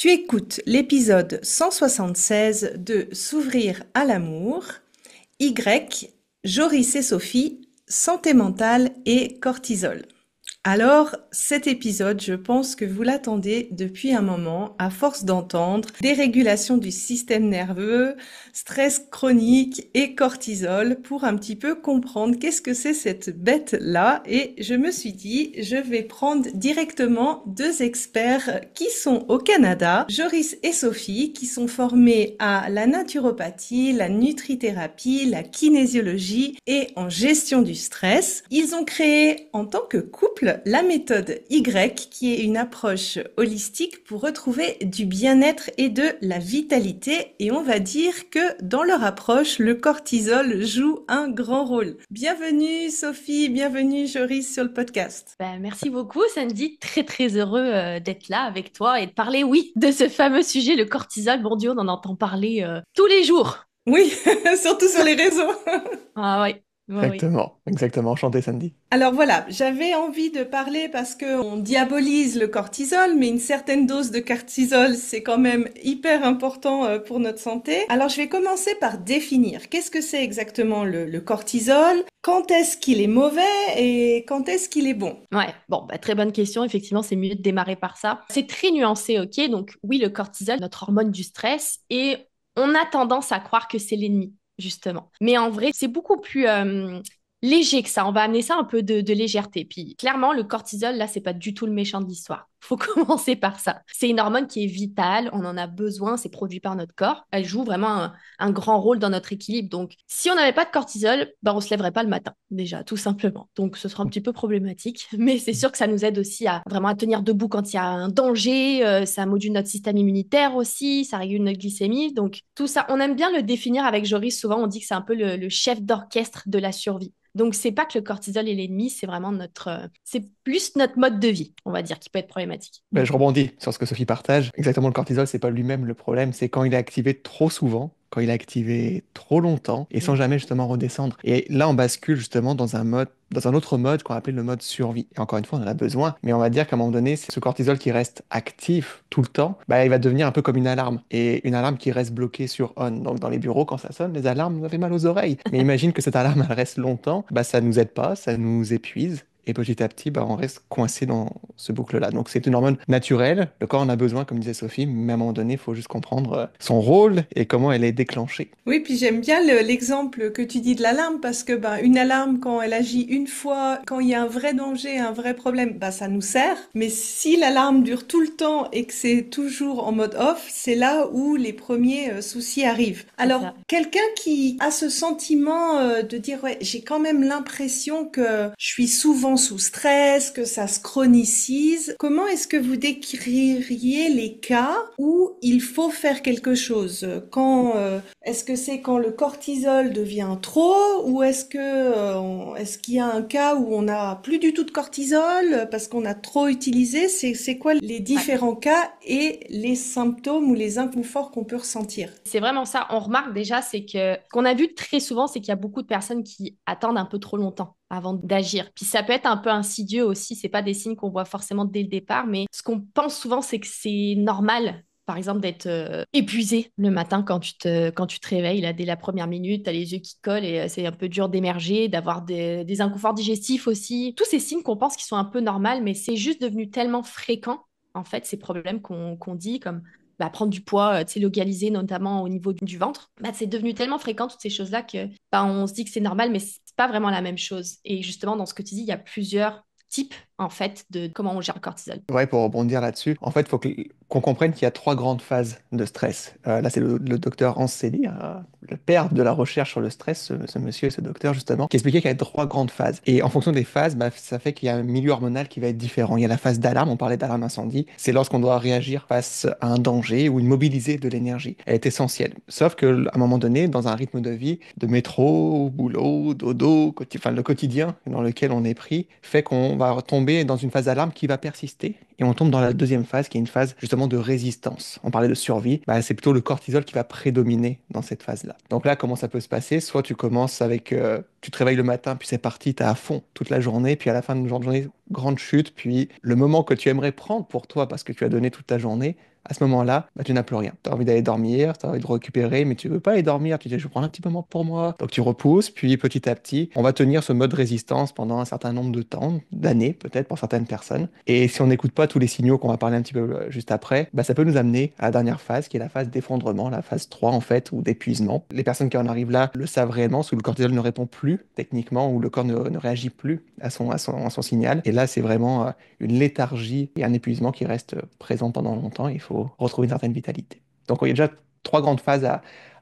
Tu écoutes l'épisode 176 de S'ouvrir à l'amour, Y, Joris et Sophie, santé mentale et cortisol. Alors, cet épisode, je pense que vous l'attendez depuis un moment, à force d'entendre dérégulation du système nerveux, stress chronique et cortisol, pour un petit peu comprendre qu'est-ce que c'est cette bête-là. Et je me suis dit, je vais prendre directement deux experts qui sont au Canada, Joris et Sophie, qui sont formés à la naturopathie, la nutrithérapie, la kinésiologie et en gestion du stress. Ils ont créé en tant que couple la méthode Y, qui est une approche holistique pour retrouver du bien-être et de la vitalité. Et on va dire que dans leur approche, le cortisol joue un grand rôle. Bienvenue Sophie, bienvenue Joris sur le podcast. Merci beaucoup, Sandy. Très, très heureux d'être là avec toi et de parler, oui, de ce fameux sujet, le cortisol. Bon Dieu, on en entend parler tous les jours. Oui, surtout sur les réseaux. Ah oui, oui, oui. Exactement, exactement. Enchanté, Sandy. Alors voilà, j'avais envie de parler parce que on diabolise le cortisol, mais une certaine dose de cortisol, c'est quand même hyper important pour notre santé. Alors je vais commencer par définir qu'est-ce que c'est exactement le cortisol, quand est-ce qu'il est mauvais et quand est-ce qu'il est bon. Ouais, bon, très bonne question. Effectivement, c'est mieux de démarrer par ça. C'est très nuancé, ok? Donc, oui, le cortisol, notre hormone du stress, et on a tendance à croire que c'est l'ennemi, justement. Mais en vrai, c'est beaucoup plus léger que ça. On va amener ça un peu de légèreté. Puis, clairement, le cortisol, là, c'est pas du tout le méchant de l'histoire. Faut commencer par ça. C'est une hormone qui est vitale, on en a besoin, c'est produit par notre corps. Elle joue vraiment un grand rôle dans notre équilibre. Donc, si on n'avait pas de cortisol, on se lèverait pas le matin, déjà, tout simplement. Donc, ce sera un petit peu problématique, mais c'est sûr que ça nous aide aussi à vraiment à tenir debout quand il y a un danger. Ça module notre système immunitaire aussi, ça régule notre glycémie. Donc, tout ça, on aime bien le définir avec Joris. Souvent, on dit que c'est un peu le chef d'orchestre de la survie. Donc, c'est pas que le cortisol est l'ennemi, c'est vraiment c'est plus notre mode de vie, on va dire, qui peut être problématique. Je rebondis sur ce que Sophie partage. Exactement, le cortisol, c'est pas lui-même le problème, c'est quand il est activé trop souvent, quand il est activé trop longtemps et sans Mm. jamais justement redescendre. Et là, on bascule justement dans un autre mode qu'on appelle le mode survie. Et encore une fois, on en a besoin, mais on va dire qu'à un moment donné, c'est ce cortisol qui reste actif tout le temps, il va devenir un peu comme une alarme. Et une alarme qui reste bloquée sur on. Donc dans les bureaux, quand ça sonne, les alarmes nous avaient mal aux oreilles. Mais imagine que cette alarme, elle reste longtemps, ça nous aide pas, ça nous épuise. Et petit à petit, on reste coincé dans ce boucle-là. Donc c'est une hormone naturelle. Le corps en a besoin, comme disait Sophie, mais à un moment donné, il faut juste comprendre son rôle et comment elle est déclenchée. Oui, puis j'aime bien l'exemple que tu dis de l'alarme parce que une alarme quand elle agit une fois, quand il y a un vrai danger, un vrai problème, ça nous sert. Mais si l'alarme dure tout le temps et que c'est toujours en mode off, c'est là où les premiers soucis arrivent. C'est Alors, ça. quelqu'un qui a ce sentiment de dire ouais, j'ai quand même l'impression que je suis souvent sous stress, que ça se chronicise, comment est-ce que vous décririez les cas où il faut faire quelque chose? Quand est-ce que c'est quand le cortisol devient trop ou est-ce qu'il y a un cas où on n'a plus du tout de cortisol parce qu'on a trop utilisé? C'est quoi les Ouais. différents cas et les symptômes ou les inconforts qu'on peut ressentir? C'est vraiment ça. On remarque déjà, c'est que ce qu'on a vu très souvent, c'est qu'il y a beaucoup de personnes qui attendent un peu trop longtemps avant d'agir. Puis ça peut être un peu insidieux aussi. C'est pas des signes qu'on voit forcément dès le départ, mais ce qu'on pense souvent, c'est que c'est normal. Par exemple, d'être épuisé le matin quand tu te réveilles, là, dès la première minute, tu as les yeux qui collent et c'est un peu dur d'émerger, d'avoir des inconforts digestifs aussi. Tous ces signes qu'on pense qui sont un peu normaux, mais c'est juste devenu tellement fréquent, en fait, ces problèmes qu'on dit, comme prendre du poids, tu sais, localisé notamment au niveau du ventre, c'est devenu tellement fréquent toutes ces choses-là que on se dit que c'est normal, mais c'est pas vraiment la même chose. Et justement, dans ce que tu dis, il y a plusieurs types en fait de comment on gère le cortisol. Ouais, pour rebondir là-dessus, en fait, il faut qu'on comprenne qu'il y a trois grandes phases de stress. Là, c'est le docteur Hans Selye, le père de la recherche sur le stress, ce monsieur et ce docteur, justement, qui expliquait qu'il y avait trois grandes phases. Et en fonction des phases, ça fait qu'il y a un milieu hormonal qui va être différent. Il y a la phase d'alarme, on parlait d'alarme incendie, c'est lorsqu'on doit réagir face à un danger ou mobiliser de l'énergie. Elle est essentielle. Sauf qu'à un moment donné, dans un rythme de vie, de métro, boulot, dodo, enfin, le quotidien dans lequel on est pris, fait qu'on va tomber dans une phase d'alarme qui va persister. Et on tombe dans la deuxième phase, qui est une phase justement de résistance. On parlait de survie, c'est plutôt le cortisol qui va prédominer dans cette phase-là. Donc là, comment ça peut se passer? Soit tu commences avec, tu te réveilles le matin, puis c'est parti, t'es à fond toute la journée, puis à la fin de la journée, grande chute, puis le moment que tu aimerais prendre pour toi parce que tu as donné toute ta journée à ce moment-là, bah, tu n'as plus rien. Tu as envie d'aller dormir, tu as envie de récupérer, mais tu veux pas aller dormir. Tu dis, je vais prendre un petit moment pour moi. Donc tu repousses, puis petit à petit, on va tenir ce mode résistance pendant un certain nombre de temps, d'années peut-être pour certaines personnes. Et si on n'écoute pas tous les signaux qu'on va parler un petit peu juste après, bah, ça peut nous amener à la dernière phase, qui est la phase d'effondrement, la phase 3 en fait, ou d'épuisement. Les personnes qui en arrivent là le savent réellement, parce que le cortisol ne répond plus techniquement, ou le corps ne réagit plus à son signal. Et là, c'est vraiment une léthargie et un épuisement qui reste présent pendant longtemps. Il faut retrouver une certaine vitalité. Donc, il y a déjà trois grandes phases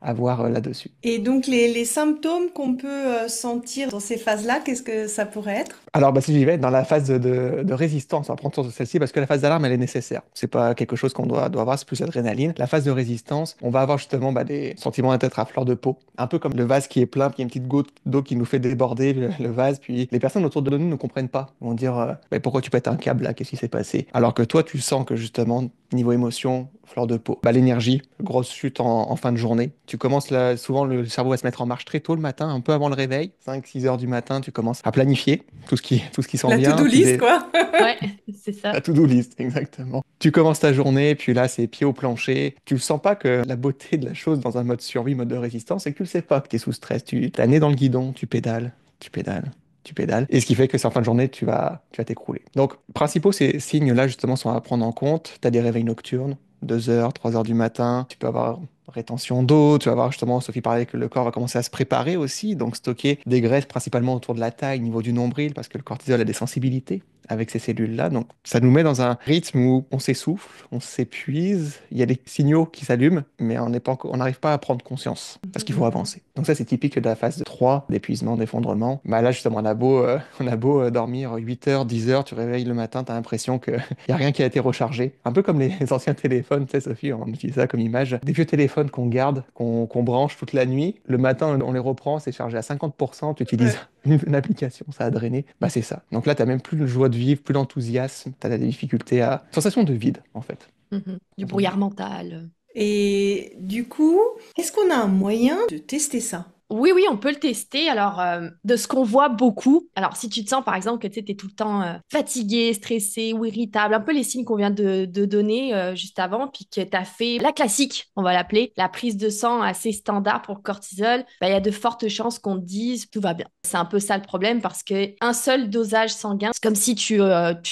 à voir là-dessus. Et donc les symptômes qu'on peut sentir dans ces phases-là, qu'est-ce que ça pourrait être? Alors, bah, si j'y vais, dans la phase de résistance, on va prendre sur celle-ci parce que la phase d'alarme, elle est nécessaire. C'est pas quelque chose qu'on doit avoir, c'est plus l'adrénaline. La phase de résistance, on va avoir justement bah, des sentiments d'être à fleur de peau. Un peu comme le vase qui est plein, puis il y a une petite goutte d'eau qui nous fait déborder le vase, puis les personnes autour de nous ne comprennent pas. Ils vont dire bah, pourquoi tu pètes un câble là, qu'est-ce qui s'est passé? Alors que toi, tu sens que justement, niveau émotion, fleur de peau. Bah, l'énergie, grosse chute en fin de journée. Tu commences là, souvent le cerveau va se mettre en marche très tôt le matin, un peu avant le réveil, 5-6 heures du matin, tu commences à planifier tout ce qui s'en La vient. to-do list, quoi. Ouais, c'est ça. La to-do list, exactement. Tu commences ta journée, puis là, c'est pied au plancher. Tu ne sens pas que la beauté de la chose dans un mode survie, mode de résistance, c'est que tu ne sais pas que tu es sous stress. Tu as nez dans le guidon, tu pédales, tu pédales, tu pédales. Et ce qui fait que, c'est en fin de journée, tu vas t'écrouler. Donc, principaux, ces signes-là, justement, sont à prendre en compte. Tu as des réveils nocturnes, 2 heures, 3 heures du matin. Tu peux avoir rétention d'eau, tu vas voir justement, Sophie parlait que le corps va commencer à se préparer aussi, donc stocker des graisses principalement autour de la taille, au niveau du nombril, parce que le cortisol a des sensibilités avec ces cellules-là. Donc ça nous met dans un rythme où on s'essouffle, on s'épuise, il y a des signaux qui s'allument, mais on n'est pas on n'arrive pas à prendre conscience, parce qu'il faut avancer. Donc ça, c'est typique de la phase de 3, d'épuisement, d'effondrement. Bah là, justement, on a beau dormir 8 heures, 10 heures, tu réveilles le matin, tu as l'impression qu'il n'y a rien qui a été rechargé. Un peu comme les anciens téléphones, tu sais, Sophie, on utilise ça comme image. Des vieux téléphones qu'on garde, qu'on branche toute la nuit. Le matin, on les reprend, c'est chargé à 50%, tu utilises Ouais. une application, ça a drainé. Bah c'est ça. Donc là, tu n'as même plus de joie de vivre, plus d'enthousiasme, tu as des difficultés à... Sensation de vide, en fait. Mhm. Du Sensation de brouillard vide. mental. Et du coup, est-ce qu'on a un moyen de tester ça? Oui, oui, on peut le tester. Alors, de ce qu'on voit beaucoup, alors si tu te sens par exemple que tu es tout le temps fatigué, stressé ou irritable, un peu les signes qu'on vient de donner juste avant, puis que tu as fait la classique, on va l'appeler, la prise de sang assez standard pour le cortisol, bah, il y a de fortes chances qu'on te dise tout va bien. C'est un peu ça le problème parce que un seul dosage sanguin, c'est comme si tu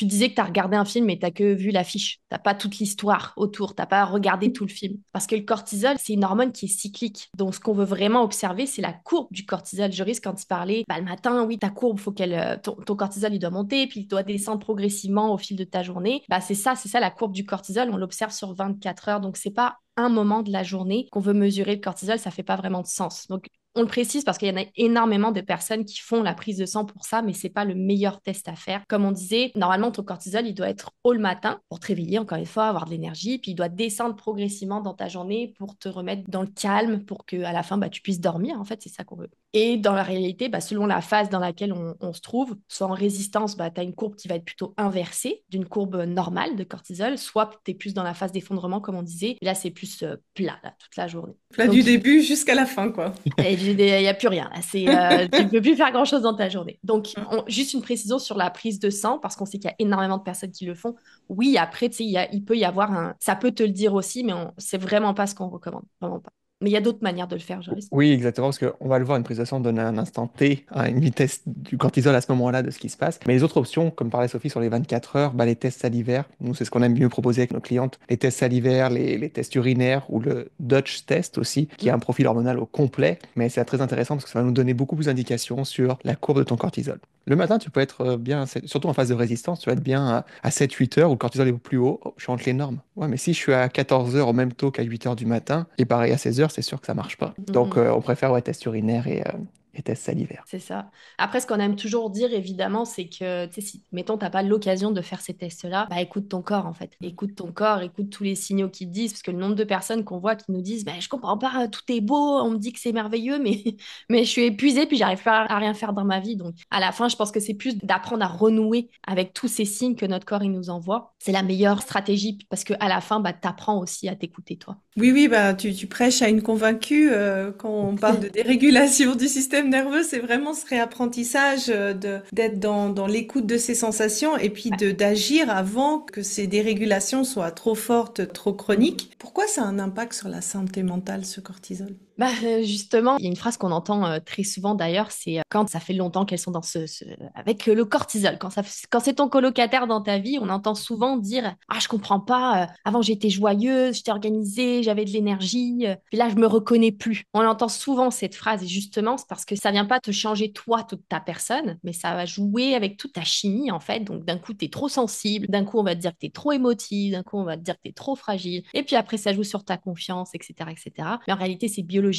disais que tu as regardé un film et tu que vu l'affiche. Tu pas toute l'histoire autour, tu pas regardé tout le film. Parce que le cortisol, c'est une hormone qui est cyclique. Donc, ce qu'on veut vraiment observer, c'est la courbe du cortisol. Joris, quand il parlait, bah, le matin, oui, ta courbe, faut ton cortisol, il doit monter, puis il doit descendre progressivement au fil de ta journée. Bah, c'est ça la courbe du cortisol. On l'observe sur 24 heures. Donc, c'est pas un moment de la journée qu'on veut mesurer le cortisol, ça fait pas vraiment de sens. Donc, on le précise parce qu'il y en a énormément de personnes qui font la prise de sang pour ça, mais c'est pas le meilleur test à faire. Comme on disait, normalement, ton cortisol, il doit être haut le matin pour te réveiller, encore une fois, avoir de l'énergie, puis il doit descendre progressivement dans ta journée pour te remettre dans le calme, pour que à la fin, bah, tu puisses dormir. En fait, c'est ça qu'on veut. Et dans la réalité, bah, selon la phase dans laquelle on se trouve, soit en résistance, bah, tu as une courbe qui va être plutôt inversée d'une courbe normale de cortisol, soit tu es plus dans la phase d'effondrement, comme on disait. Et là, c'est plus plat là, toute la journée. Là, Donc, du début jusqu'à la fin, quoi. il n'y a plus rien. Là. Tu ne peux plus faire grand-chose dans ta journée. Donc, juste une précision sur la prise de sang, parce qu'on sait qu'il y a énormément de personnes qui le font. Oui, après, tu sais, il peut y avoir un... Ça peut te le dire aussi, mais c'est vraiment pas ce qu'on recommande. Vraiment pas. Mais il y a d'autres manières de le faire, Joris. Oui, exactement, parce qu'on va le voir, une prise de sang donne un instant T, à une vitesse du cortisol à ce moment-là de ce qui se passe. Mais les autres options, comme parlait Sophie sur les 24 heures, bah, les tests salivaires, nous c'est ce qu'on aime mieux proposer avec nos clientes, les tests salivaires, les tests urinaires ou le Dutch test aussi, qui a un profil hormonal au complet, mais c'est très intéressant parce que ça va nous donner beaucoup plus d'indications sur la courbe de ton cortisol. Le matin, tu peux être bien, surtout en phase de résistance, tu vas être bien à 7-8 heures où le cortisol est au plus haut. Oh, je suis entre les normes. Ouais, mais si je suis à 14 heures au même taux qu'à 8 heures du matin, et pareil à 16 heures, c'est sûr que ça marche pas. Donc, on préfère ouais, test urinaire et test salivaire. C'est ça. Après, ce qu'on aime toujours dire, évidemment, c'est que, tu sais, si, mettons, t'as pas l'occasion de faire ces tests-là, bah écoute ton corps, en fait. Écoute ton corps, écoute tous les signaux qui te disent, parce que le nombre de personnes qu'on voit qui nous disent, bah, je comprends pas, tout est beau, on me dit que c'est merveilleux, mais, mais je suis épuisée, puis j'arrive pas à rien faire dans ma vie. Donc, à la fin, je pense que c'est plus d'apprendre à renouer avec tous ces signes que notre corps, il nous envoie. C'est la meilleure stratégie, parce que à la fin, bah, t'apprends aussi à t'écouter, toi. Oui, oui, bah tu prêches à une convaincue quand on parle de dérégulation du système système nerveux, c'est vraiment ce réapprentissage d'être dans l'écoute de ses sensations et puis d'agir avant que ces dérégulations soient trop fortes, trop chroniques. Pourquoi ça a un impact sur la santé mentale, ce cortisol? Justement, il y a une phrase qu'on entend très souvent d'ailleurs, c'est quand ça fait longtemps qu'elles sont avec le cortisol, quand c'est ton colocataire dans ta vie, on entend souvent dire ah, je comprends pas, avant j'étais joyeuse, j'étais organisée, j'avais de l'énergie, puis là je me reconnais plus. On entend souvent cette phrase et justement, c'est parce que ça vient pas te changer toi, toute ta personne, mais ça va jouer avec toute ta chimie en fait. Donc d'un coup, tu es trop sensible, d'un coup, on va te dire que tu es trop émotive, d'un coup, on va te dire que tu es trop fragile, et puis après, ça joue sur ta confiance, etc., etc. Mais en réalité, c'est biologique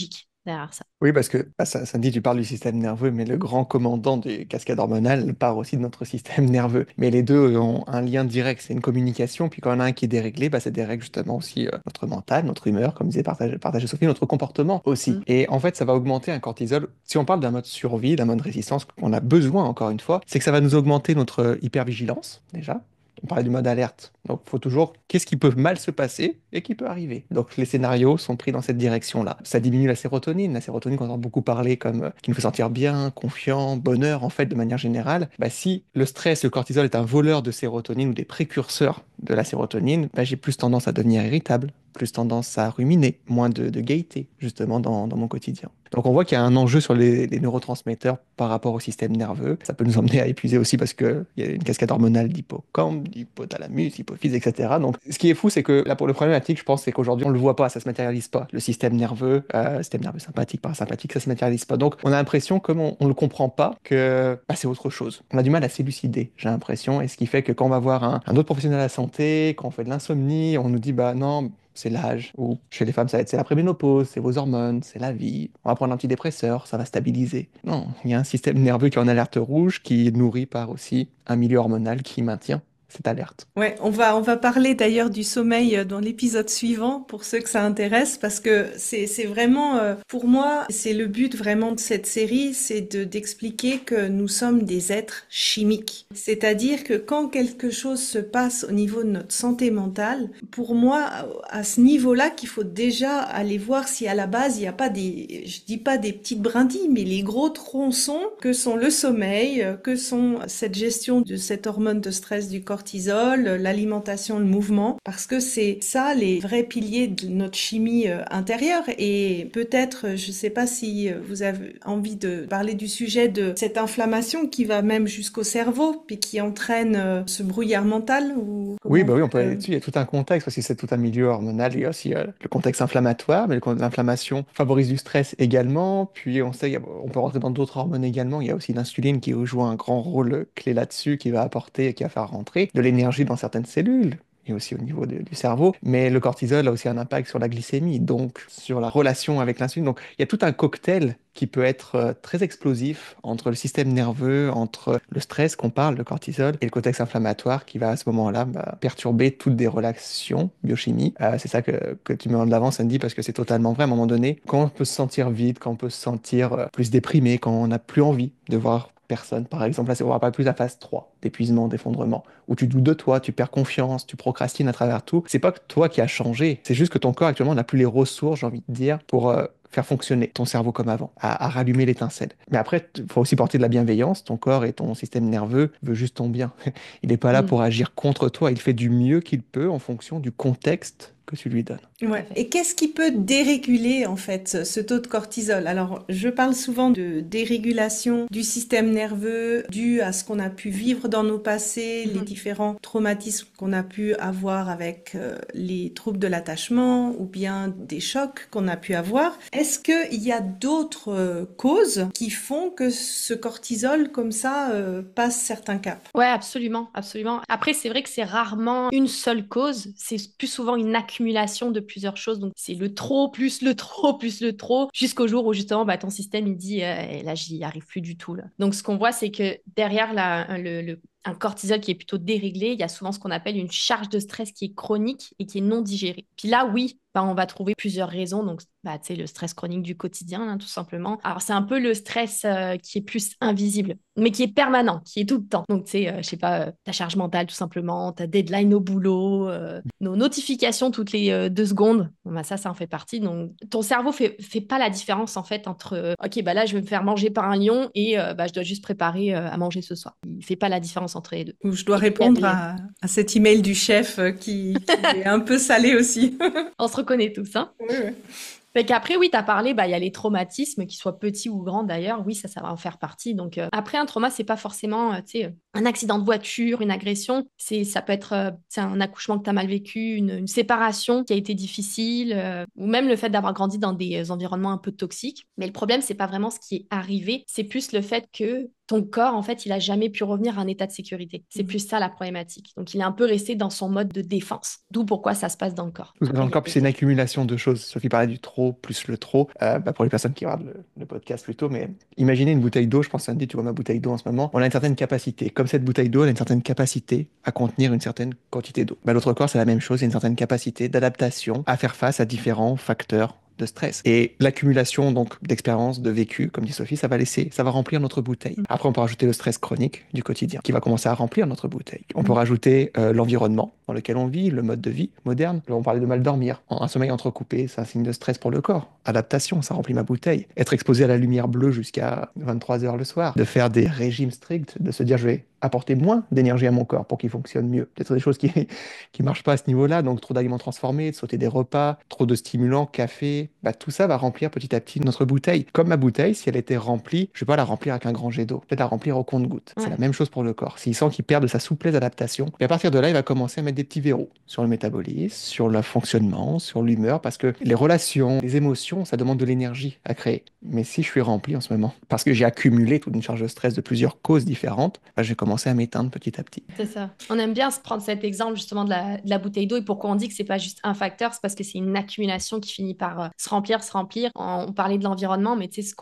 derrière ça. Oui, parce que ça dit, tu parles du système nerveux, mais le grand commandant des cascades hormonales part aussi de notre système nerveux. Mais les deux ont un lien direct, c'est une communication. Puis quand on a un qui est déréglé, ça dérègle justement aussi notre mental, notre humeur, comme disait partager Sophie, notre comportement aussi. Mm. Et en fait, ça va augmenter un cortisol. Si on parle d'un mode survie, d'un mode résistance qu'on a besoin, encore une fois, c'est que ça va nous augmenter notre hypervigilance, déjà. On parlait du mode alerte. Donc, il faut toujours qu'est-ce qui peut mal se passer et qui peut arriver. Donc, les scénarios sont pris dans cette direction-là. Ça diminue la sérotonine. La sérotonine, qu'on entend beaucoup parler comme qui nous fait sentir bien, confiant, bonheur, en fait, de manière générale. Si le stress, le cortisol est un voleur de sérotonine ou des précurseurs de la sérotonine, j'ai plus tendance à devenir irritable, plus tendance à ruminer, moins de gaieté, justement, dans mon quotidien. Donc, on voit qu'il y a un enjeu sur les neurotransmetteurs par rapport au système nerveux. Ça peut nous emmener à épuiser aussi parce qu'il y a une cascade hormonale d'hippocampe, d'hypothalamus, hypophyse, etc. Donc, ce qui est fou, c'est que là, pour le problématique, je pense, c'est qu'aujourd'hui, on ne le voit pas, ça ne se matérialise pas. Le système nerveux sympathique, parasympathique, ça ne se matérialise pas. Donc, on a l'impression, comme on ne le comprend pas, que c'est autre chose. On a du mal à s'élucider, j'ai l'impression. Et ce qui fait que quand on va voir un autre professionnel de la santé, quand on fait de l'insomnie, on nous dit, non, c'est l'âge, ou chez les femmes, ça va être c'est la préménopause, c'est vos hormones, c'est la vie. On va prendre un antidépresseur, ça va stabiliser. Non, il y a un système nerveux qui est en alerte rouge, qui est nourri par aussi un milieu hormonal qui maintient cette alerte. Ouais, on va parler d'ailleurs du sommeil dans l'épisode suivant pour ceux que ça intéresse parce que c'est vraiment pour moi c'est le but vraiment de cette série, c'est d'expliquer que nous sommes des êtres chimiques. C'est-à-dire que quand quelque chose se passe au niveau de notre santé mentale, pour moi à ce niveau-là qu'il faut déjà aller voir si à la base il n'y a pas je dis pas des petites brindilles, mais les gros tronçons que sont le sommeil, que sont cette gestion de cette hormone de stress du corps l'alimentation, le mouvement, parce que c'est ça les vrais piliers de notre chimie intérieure. Et peut-être, je ne sais pas si vous avez envie de parler du sujet de cette inflammation qui va même jusqu'au cerveau, puis qui entraîne ce brouillard mental ou Oui, comment oui, on peut aller dessus. Il y a tout un contexte, parce que c'est tout un milieu hormonal. Il y a aussi le contexte inflammatoire, mais l'inflammation favorise du stress également. Puis on sait, on peut rentrer dans d'autres hormones également. Il y a aussi l'insuline qui joue un grand rôle clé là-dessus, qui va apporter, qui va faire rentrer de l'énergie dans certaines cellules. Et aussi au niveau du cerveau. Mais le cortisol a aussi un impact sur la glycémie, donc sur la relation avec l'insuline. Donc il y a tout un cocktail qui peut être très explosif entre le système nerveux, entre le stress qu'on parle, le cortisol, et le contexte inflammatoire qui va à ce moment-là perturber toutes des relations biochimiques. C'est ça que tu mets en avant, Sandy, parce que c'est totalement vrai. À un moment donné, quand on peut se sentir vide, quand on peut se sentir plus déprimé, quand on n'a plus envie de voir personne, par exemple, là, on va parler plus de la phase 3, d'épuisement, d'effondrement, où tu doutes de toi, tu perds confiance, tu procrastines à travers tout. C'est pas que toi qui as changé, c'est juste que ton corps actuellement n'a plus les ressources, j'ai envie de dire, pour faire fonctionner ton cerveau comme avant, à rallumer l'étincelle. Mais après, il faut aussi porter de la bienveillance. Ton corps et ton système nerveux veut juste ton bien. Il n'est pas là Mm. pour agir contre toi. Il fait du mieux qu'il peut en fonction du contexte que tu lui donnes. Ouais. Et qu'est-ce qui peut déréguler en fait ce taux de cortisol? Alors, je parle souvent de dérégulation du système nerveux dû à ce qu'on a pu vivre dans nos passés, les différents traumatismes qu'on a pu avoir avec les troubles de l'attachement ou bien des chocs qu'on a pu avoir. Est-ce qu'il y a d'autres causes qui font que ce cortisol comme ça passe certains caps? Ouais, absolument, absolument. Après, c'est vrai que c'est rarement une seule cause, c'est plus souvent une accumulation de plusieurs choses. Donc, c'est le trop, plus le trop, plus le trop, jusqu'au jour où justement, ton système, il dit, là, j'y arrive plus du tout, là. Donc, ce qu'on voit, c'est que derrière un cortisol qui est plutôt déréglé, il y a souvent ce qu'on appelle une charge de stress qui est chronique et qui est non digérée. Puis là, oui, on va trouver plusieurs raisons. Donc, tu sais, le stress chronique du quotidien, tout simplement. Alors, c'est un peu le stress qui est plus invisible, mais qui est permanent, qui est tout le temps. Donc, tu sais, je sais pas, ta charge mentale, tout simplement, ta deadline au boulot, nos notifications toutes les 2 secondes. Ça en fait partie. Donc, ton cerveau fait pas la différence, en fait, entre, OK, là, je vais me faire manger par un lion et je dois juste préparer à manger ce soir. Il fait pas la différence entre les deux. Ou je dois Et puis, répondre à cet email du chef qui est un peu salé aussi. on se reconnaît tous, hein. Oui, oui. Fait qu'après, oui, tu as parlé, il y a les traumatismes, qu'ils soient petits ou grands d'ailleurs. Oui, ça va en faire partie. Donc, après, un trauma, c'est pas forcément, un accident de voiture, une agression. Ça peut être un accouchement que tu as mal vécu, une séparation qui a été difficile, ou même le fait d'avoir grandi dans des environnements un peu toxiques. Mais le problème, c'est pas vraiment ce qui est arrivé, c'est plus le fait que ton corps, en fait, il a jamais pu revenir à un état de sécurité. C'est plus ça la problématique. Donc, il est un peu resté dans son mode de défense. D'où pourquoi ça se passe dans le corps. Tout ça dans le corps, puis c'est une accumulation de choses. Sophie parlait du trop plus le trop. Pour les personnes qui regardent le podcast plutôt, mais imaginez une bouteille d'eau. Je pense, Sandy, tu vois ma bouteille d'eau en ce moment. On a une certaine capacité. Comme cette bouteille d'eau, elle a une certaine capacité à contenir une certaine quantité d'eau. L'autre corps, c'est la même chose. Il y a une certaine capacité d'adaptation à faire face à différents facteurs de stress. Et l'accumulation donc d'expériences, de vécu, comme dit Sophie, ça va remplir notre bouteille. Après, on peut rajouter le stress chronique du quotidien, qui va commencer à remplir notre bouteille. On peut rajouter l'environnement dans lequel on vit, le mode de vie moderne. Là, on parlait de mal dormir. Un sommeil entrecoupé, c'est un signe de stress pour le corps. Adaptation, ça remplit ma bouteille. Être exposé à la lumière bleue jusqu'à 23 heures le soir. De faire des régimes stricts, de se dire je vais apporter moins d'énergie à mon corps pour qu'il fonctionne mieux. Peut-être des choses qui marchent pas à ce niveau-là, donc trop d'aliments transformés, de sauter des repas, trop de stimulants, café, tout ça va remplir petit à petit notre bouteille. Comme ma bouteille, si elle était remplie, je vais pas la remplir avec un grand jet d'eau, peut-être la remplir au compte-gouttes. C'est la même chose pour le corps. S'il sent qu'il perd de sa souplesse d'adaptation, et à partir de là, il va commencer à mettre des petits verrous sur le métabolisme, sur le fonctionnement, sur l'humeur, parce que les relations, les émotions, ça demande de l'énergie à créer. Mais si je suis rempli en ce moment, parce que j'ai accumulé toute une charge de stress de plusieurs causes différentes, je vais commencer à m'éteindre petit à petit. C'est ça. On aime bien se prendre cet exemple justement de la bouteille d'eau et pourquoi on dit que c'est pas juste un facteur, c'est parce que c'est une accumulation qui finit par se remplir, se remplir. On parlait de l'environnement, mais tu sais,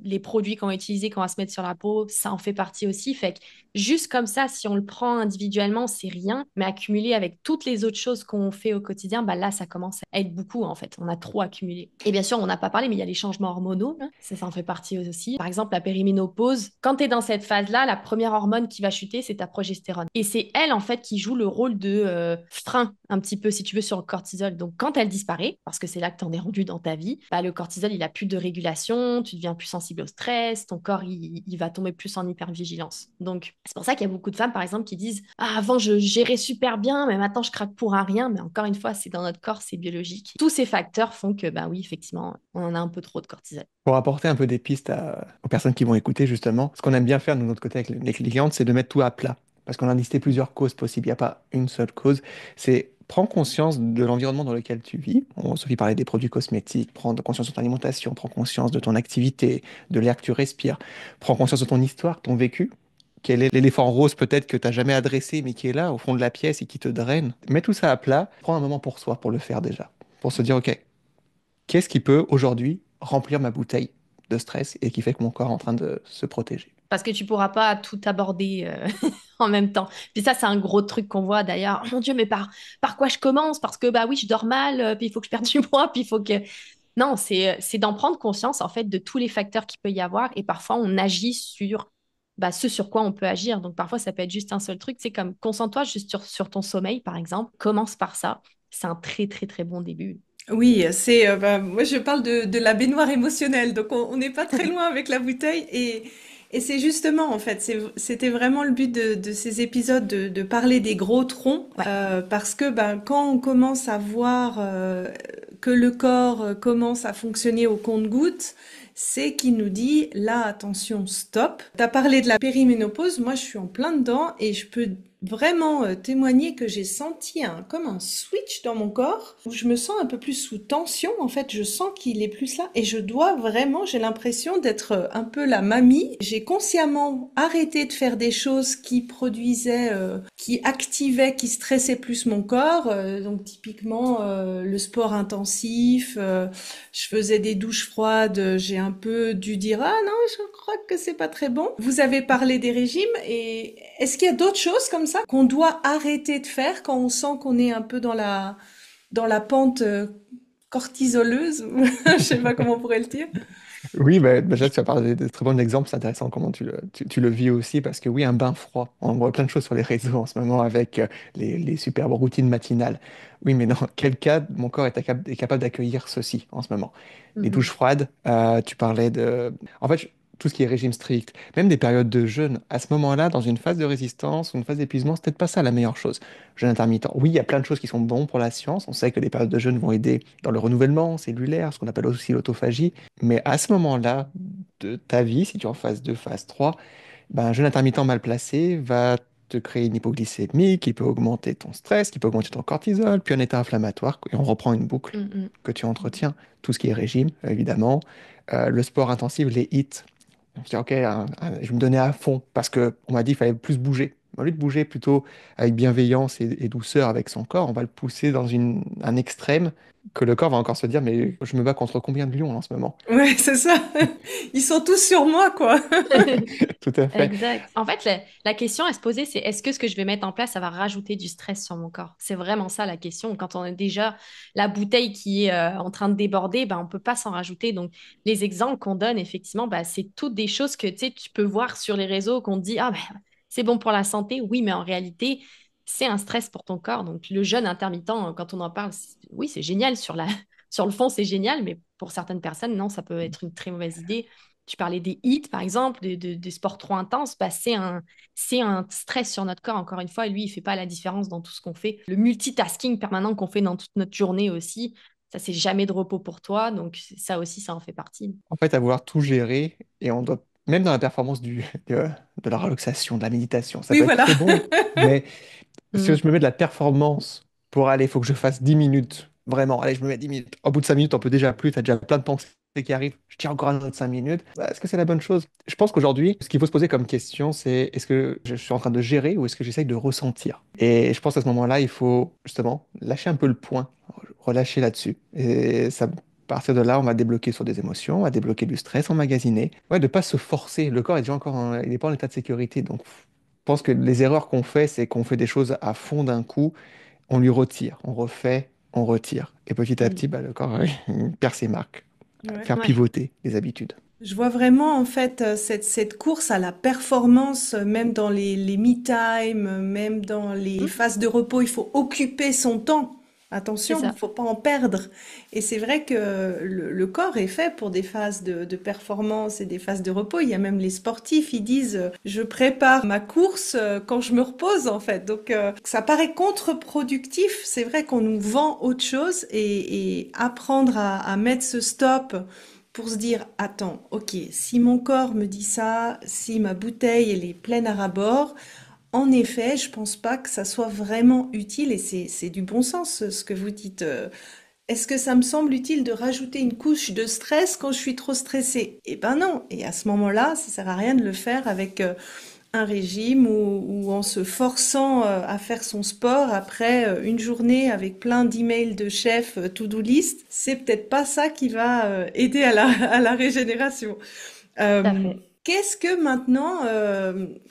les produits qu'on va utiliser, qu'on va se mettre sur la peau, ça en fait partie aussi. Fait que juste comme ça, si on le prend individuellement, c'est rien, mais accumulé avec toutes les autres choses qu'on fait au quotidien, là, ça commence à être beaucoup en fait. On a trop accumulé. Et bien sûr, on n'a pas parlé, mais il y a les changements hormonaux, là. Ça en fait partie aussi. Par exemple, la périménopause, quand tu es dans cette phase-là, la première hormone qui va chuter, c'est ta progestérone. Et c'est elle, en fait, qui joue le rôle de frein, un petit peu, si tu veux, sur le cortisol. Donc, quand elle disparaît, parce que c'est là que tu en es rendu dans ta vie, le cortisol, il a plus de régulation, tu deviens plus sensible au stress, ton corps, il va tomber plus en hypervigilance. Donc, c'est pour ça qu'il y a beaucoup de femmes, par exemple, qui disent « Ah, avant, je gérais super bien, mais maintenant, je craque pour un rien. » Mais encore une fois, c'est dans notre corps, c'est biologique. Tous ces facteurs font que, oui, effectivement, on en a un peu trop de cortisol. Pour apporter un peu des pistes aux personnes qui vont écouter, justement, ce qu'on aime bien faire de notre côté avec les clientes, c'est de mettre tout à plat. Parce qu'on a listé plusieurs causes possibles. Il n'y a pas une seule cause. C'est prendre conscience de l'environnement dans lequel tu vis. Sophie parlait des produits cosmétiques. Prendre conscience de ton alimentation. Prends conscience de ton activité, de l'air que tu respires. Prends conscience de ton histoire, ton vécu. Quel est l'éléphant rose peut-être que tu n'as jamais adressé, mais qui est là, au fond de la pièce et qui te draine. Mets tout ça à plat. Prends un moment pour soi, pour le faire déjà. Pour se dire, OK, qu'est-ce qui peut aujourd'hui remplir ma bouteille de stress et qui fait que mon corps est en train de se protéger. Parce que tu pourras pas tout aborder en même temps. Puis ça, c'est un gros truc qu'on voit d'ailleurs. Oh mon Dieu, mais par quoi je commence? Parce que oui, je dors mal, puis il faut que je perde du poids, puis il faut que... Non, c'est d'en prendre conscience en fait de tous les facteurs qu'il peut y avoir et parfois on agit sur ce sur quoi on peut agir. Donc parfois ça peut être juste un seul truc. C'est comme concentre-toi juste sur ton sommeil par exemple. Commence par ça. C'est un très très très bon début. Oui, moi je parle de la baignoire émotionnelle, donc on n'est pas très loin avec la bouteille et c'est justement en fait, c'était vraiment le but de ces épisodes de parler des gros troncs, Ouais. parce que quand on commence à voir que le corps commence à fonctionner au compte-gouttes, c'est qu'il nous dit là attention stop. T'as parlé de la périménopause, moi je suis en plein dedans et je peux vraiment témoigner que j'ai senti comme un switch dans mon corps où je me sens un peu plus sous tension. En fait, je sens qu'il est plus là et je dois vraiment, j'ai l'impression d'être un peu la mamie. J'ai consciemment arrêté de faire des choses qui produisaient, qui activaient, qui stressaient plus mon corps. Donc typiquement le sport intensif, je faisais des douches froides. J'ai un peu dû dire ah non, je crois que c'est pas très bon. Vous avez parlé des régimes et est-ce qu'il y a d'autres choses comme ça qu'on doit arrêter de faire quand on sent qu'on est un peu dans la pente cortisoleuse, ou je sais pas comment on pourrait le dire. Oui, déjà, tu as parlé de très bons exemples. C'est intéressant comment tu le vis aussi, parce que oui, un bain froid. On voit plein de choses sur les réseaux en ce moment avec les superbes routines matinales. Oui, mais dans quel cas mon corps est capable d'accueillir ceci en ce moment? Les douches Mhm. froides, tu parlais de... En fait, tout ce qui est régime strict, même des périodes de jeûne, à ce moment-là, dans une phase de résistance ou une phase d'épuisement, c'est peut-être pas ça la meilleure chose. Jeûne intermittent. Oui, il y a plein de choses qui sont bonnes pour la science. On sait que les périodes de jeûne vont aider dans le renouvellement cellulaire, ce qu'on appelle aussi l'autophagie. Mais à ce moment-là de ta vie, si tu es en phase 2, phase 3, ben, un jeûne intermittent mal placé va te créer une hypoglycémie qui peut augmenter ton stress, qui peut augmenter ton cortisol, puis un état inflammatoire, et on reprend une boucle Mhm. que tu entretiens. Tout ce qui est régime, évidemment. Le sport intensif, les hits. Je dis, ok, je me donnais à fond parce que on m'a dit qu'il fallait plus bouger. Au lieu de bouger plutôt avec bienveillance et douceur avec son corps, on va le pousser dans un extrême que le corps va encore se dire, mais je me bats contre combien de lions en ce moment? Ouais, c'est ça. Ils sont tous sur moi, quoi. Tout à fait. Exact. En fait, la question à se poser, c'est est-ce que ce que je vais mettre en place, ça va rajouter du stress sur mon corps? C'est vraiment ça la question. Quand on a déjà la bouteille qui est en train de déborder, ben, on peut pas s'en rajouter. Donc, les exemples qu'on donne, effectivement, ben, c'est toutes des choses que tu peux voir sur les réseaux qu'on te dit, ah ben, c'est bon pour la santé. Oui, mais en réalité, c'est un stress pour ton corps. Donc, le jeûne intermittent, quand on en parle, oui, c'est génial sur sur le fond, c'est génial, mais pour certaines personnes, non, ça peut être une très mauvaise idée. Tu parlais des hits, par exemple, des sports trop intenses, bah, c'est un stress sur notre corps, encore une fois. Et lui, il ne fait pas la différence dans tout ce qu'on fait. Le multitasking permanent qu'on fait dans toute notre journée aussi, ça, c'est jamais de repos pour toi. Donc, ça aussi, ça en fait partie. En fait, à vouloir tout gérer, et on doit, même dans la performance de la relaxation, de la méditation, ça Oui, peut être voilà. très bon, mais si Mm. je me mets de la performance pour aller, il faut que je fasse 10 minutes. Vraiment, allez, je me mets 10 minutes. Au bout de 5 minutes, on peut déjà plus, tu as déjà plein de pensées qui arrivent. Je tiens encore un autre 5 minutes. Bah, est-ce que c'est la bonne chose? Je pense qu'aujourd'hui, ce qu'il faut se poser comme question, c'est est-ce que je suis en train de gérer ou est-ce que j'essaye de ressentir? Et je pense qu'à ce moment-là, il faut justement lâcher un peu le point, relâcher là-dessus. Et ça, à partir de là, on va débloquer sur des émotions, on va débloquer du stress emmagasiné. Ouais, de pas se forcer. Le corps est déjà encore il n'est pas en état de sécurité. Donc, je pense que les erreurs qu'on fait, c'est qu'on fait des choses à fond d'un coup, on lui retire, on refait, on retire. Et petit à Mm. petit, bah, le corps il perd ses marques, Ouais. faire Ouais. pivoter les habitudes. Je vois vraiment en fait cette course à la performance, même dans les me-time, même dans les Mm. phases de repos, il faut occuper son temps. C'est Attention, il ça. faut pas en perdre. Et c'est vrai que le corps est fait pour des phases de performance et des phases de repos. Il y a même les sportifs, ils disent je prépare ma course quand je me repose en fait. Donc ça paraît contre-productif. C'est vrai qu'on nous vend autre chose et apprendre à mettre ce stop pour se dire, attends, ok, si mon corps me dit ça, si ma bouteille elle est pleine à ras-bord, en effet, je pense pas que ça soit vraiment utile et c'est du bon sens ce que vous dites. Est-ce que ça me semble utile de rajouter une couche de stress quand je suis trop stressée? Eh ben non. Et à ce moment-là, ça sert à rien de le faire avec un régime ou en se forçant à faire son sport après une journée avec plein d'emails de chef to-do list, c'est peut-être pas ça qui va aider à à la régénération. Tout à Euh, fait. Qu'est-ce que maintenant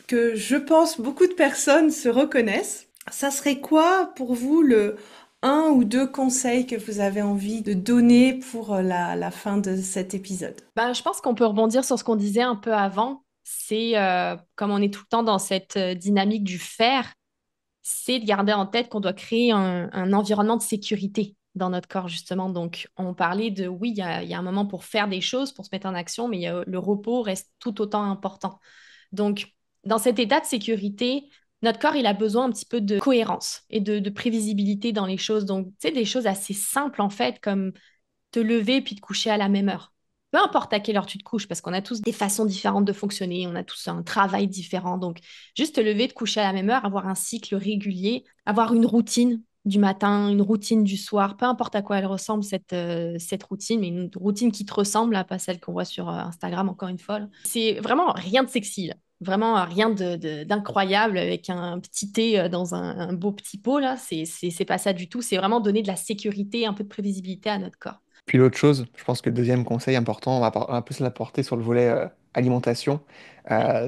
que je pense beaucoup de personnes se reconnaissent, ça serait quoi pour vous le un ou deux conseils que vous avez envie de donner pour la fin de cet épisode? Ben, je pense qu'on peut rebondir sur ce qu'on disait un peu avant. C'est comme on est tout le temps dans cette dynamique du faire, c'est de garder en tête qu'on doit créer un environnement de sécurité dans notre corps, justement. Donc, on parlait de, oui, il y a un moment pour faire des choses, pour se mettre en action, mais le repos reste tout autant important. Donc, dans cet état de sécurité, notre corps, il a besoin un petit peu de cohérence et de prévisibilité dans les choses. Donc, tu sais, des choses assez simples, en fait, comme te lever puis te coucher à la même heure. peu importe à quelle heure tu te couches, parce qu'on a tous des façons différentes de fonctionner, on a tous un travail différent. Donc, juste te lever, te coucher à la même heure, avoir un cycle régulier, avoir une routine du matin, une routine du soir, peu importe à quoi elle ressemble, cette routine, mais une routine qui te ressemble, là, pas celle qu'on voit sur Instagram, encore une fois. Là. C'est vraiment rien de sexy, là. Vraiment rien d'incroyable avec un petit thé dans un beau petit pot, là. C'est pas ça du tout. C'est vraiment donner de la sécurité, un peu de prévisibilité à notre corps. Puis l'autre chose, je pense que le deuxième conseil important, on va plus l'apporter sur le volet alimentation.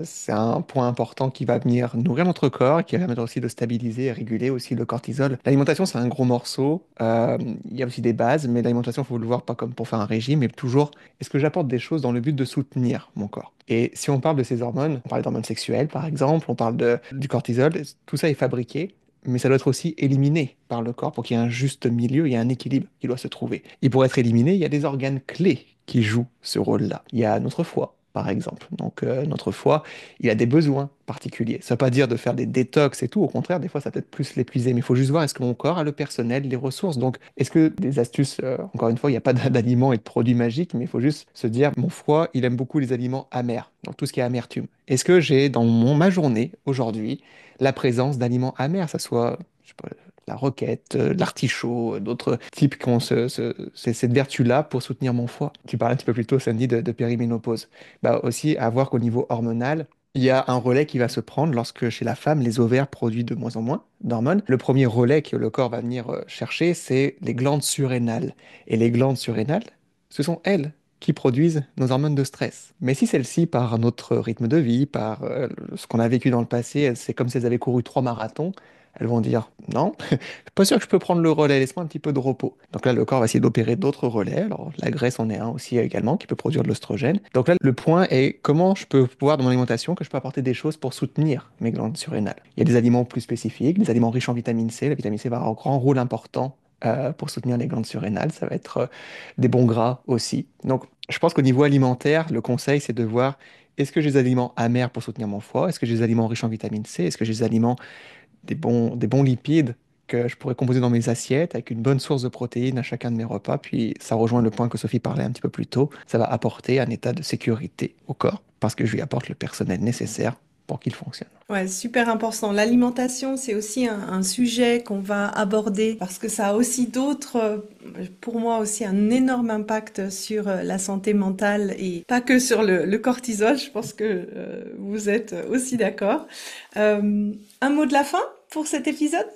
C'est un point important qui va venir nourrir notre corps, qui va permettre aussi de stabiliser et réguler aussi le cortisol. L'alimentation, c'est un gros morceau. Il y a aussi des bases, mais l'alimentation, il faut le voir pas comme pour faire un régime, mais toujours, est-ce que j'apporte des choses dans le but de soutenir mon corps? Et si on parle de ces hormones, on parle d'hormones sexuelles par exemple, on parle du cortisol, tout ça est fabriqué mais ça doit être aussi éliminé par le corps pour qu'il y ait un juste milieu, il y a un équilibre qui doit se trouver. Et pour être éliminé, il y a des organes clés qui jouent ce rôle-là. Il y a notre foie, par exemple. Donc notre foie, il a des besoins particuliers. Ça ne veut pas dire de faire des détox et tout, au contraire, des fois ça peut être plus l'épuiser, mais il faut juste voir est-ce que mon corps a le personnel, les ressources. Donc est-ce que des astuces, encore une fois, il n'y a pas d'aliments et de produits magiques, mais il faut juste se dire, mon foie, il aime beaucoup les aliments amers, donc tout ce qui est amertume. Est-ce que j'ai dans ma journée, aujourd'hui, la présence d'aliments amers, ça soit je sais pas, la roquette, l'artichaut, d'autres types qui ont cette vertu-là pour soutenir mon foie. Tu parlais un petit peu plus tôt, Sandy, de périménopause. Bah aussi, à voir qu'au niveau hormonal, il y a un relais qui va se prendre lorsque chez la femme, les ovaires produisent de moins en moins d'hormones. Le premier relais que le corps va venir chercher, c'est les glandes surrénales. Et les glandes surrénales, ce sont elles qui produisent nos hormones de stress. Mais si celles-ci, par notre rythme de vie, par ce qu'on a vécu dans le passé, c'est comme si elles avaient couru 3 marathons, elles vont dire non, je suis pas sûr que je peux prendre le relais, laisse-moi un petit peu de repos. Donc là, le corps va essayer d'opérer d'autres relais. Alors la graisse en est un aussi également qui peut produire de l'oestrogène. Donc là, le point est comment je peux pouvoir dans mon alimentation que je peux apporter des choses pour soutenir mes glandes surrénales. Il y a des aliments plus spécifiques, des aliments riches en vitamine C. La vitamine C va avoir un grand rôle important pour soutenir les glandes surrénales. Ça va être des bons gras aussi. Donc je pense qu'au niveau alimentaire, le conseil, c'est de voir est-ce que j'ai des aliments amers pour soutenir mon foie? Est-ce que j'ai des aliments riches en vitamine C? Est-ce que j'ai des aliments des bons lipides que je pourrais composer dans mes assiettes avec une bonne source de protéines à chacun de mes repas. Puis ça rejoint le point que Sophie parlait un petit peu plus tôt. Ça va apporter un état de sécurité au corps parce que je lui apporte le personnel nécessaire pour qu'il fonctionne. Ouais, super important. L'alimentation, c'est aussi un sujet qu'on va aborder parce que ça a aussi pour moi aussi un énorme impact sur la santé mentale et pas que sur le cortisol. Je pense que vous êtes aussi d'accord. Un mot de la fin pour cet épisode?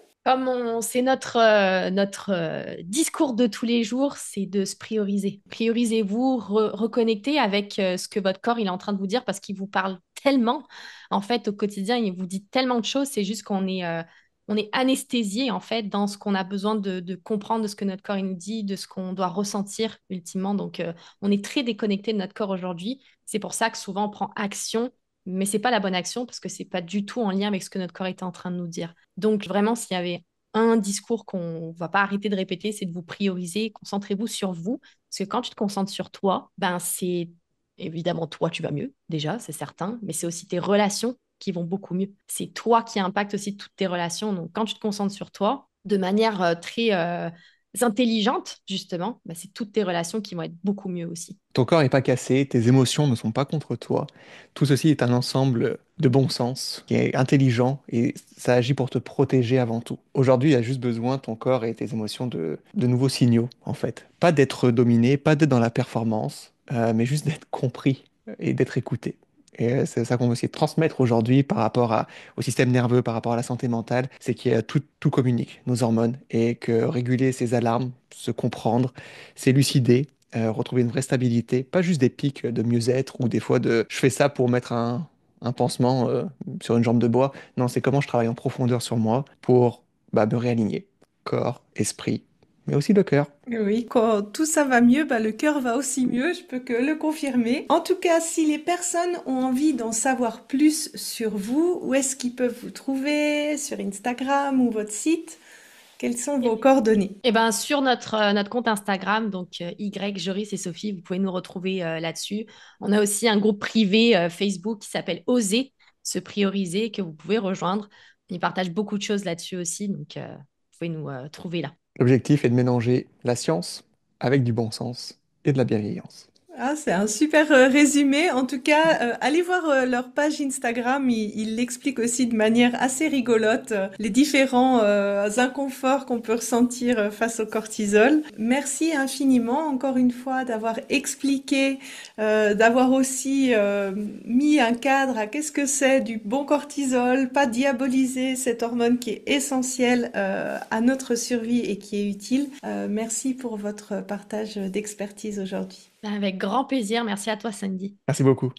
C'est notre discours de tous les jours, c'est de se prioriser. Priorisez-vous, reconnectez avec ce que votre corps il est en train de vous dire parce qu'il vous parle tellement. En fait, au quotidien, il vous dit tellement de choses. C'est juste on est anesthésié en fait dans ce qu'on a besoin de comprendre de ce que notre corps il nous dit, de ce qu'on doit ressentir ultimement. Donc, on est très déconnecté de notre corps aujourd'hui. C'est pour ça que souvent on prend action, mais c'est pas la bonne action parce que c'est pas du tout en lien avec ce que notre corps était en train de nous dire. Donc, vraiment, s'il y avait un discours qu'on va pas arrêter de répéter, c'est de vous prioriser, concentrez-vous sur vous. Parce que quand tu te concentres sur toi, ben c'est évidemment toi, tu vas mieux, déjà, c'est certain, mais c'est aussi tes relations qui vont beaucoup mieux. C'est toi qui impacte aussi toutes tes relations. Donc, quand tu te concentres sur toi, de manière très intelligente, justement, ben, c'est toutes tes relations qui vont être beaucoup mieux aussi. Ton corps n'est pas cassé, tes émotions ne sont pas contre toi. Tout ceci est un ensemble de bon sens qui est intelligent et ça agit pour te protéger avant tout. Aujourd'hui, il y a juste besoin, ton corps et tes émotions, de nouveaux signaux, en fait. Pas d'être dominé, pas d'être dans la performance, mais juste d'être compris et d'être écouté. Et c'est ça qu'on veut essayer de transmettre aujourd'hui au système nerveux, par rapport à la santé mentale, c'est qu'il y a tout communique, nos hormones, et que réguler ces alarmes, se comprendre, s'élucider, retrouver une vraie stabilité, pas juste des pics de mieux-être ou des fois de je fais ça pour mettre un pansement sur une jambe de bois. Non, c'est comment je travaille en profondeur sur moi pour me réaligner. Corps, esprit, mais aussi le cœur. Oui, quand tout ça va mieux, bah, le cœur va aussi mieux, je peux que le confirmer. En tout cas, si les personnes ont envie d'en savoir plus sur vous, où est-ce qu'ils peuvent vous trouver? Sur Instagram ou votre site? Quelles sont vos coordonnées? Et ben sur notre compte Instagram, donc Y, Joris et Sophie, vous pouvez nous retrouver là-dessus. On a aussi un groupe privé Facebook qui s'appelle Oser se prioriser que vous pouvez rejoindre. On y partage beaucoup de choses là-dessus aussi, donc vous pouvez nous trouver là. L'objectif est de mélanger la science avec du bon sens et de la bienveillance. Ah, c'est un super résumé. En tout cas, allez voir leur page Instagram. Ils l'expliquent aussi de manière assez rigolote, les différents inconforts qu'on peut ressentir face au cortisol. Merci infiniment, encore une fois, d'avoir expliqué, d'avoir aussi mis un cadre à qu'est-ce que c'est du bon cortisol, pas diaboliser cette hormone qui est essentielle à notre survie et qui est utile. Merci pour votre partage d'expertise aujourd'hui. Avec grand plaisir. Merci à toi, Sandy. Merci beaucoup.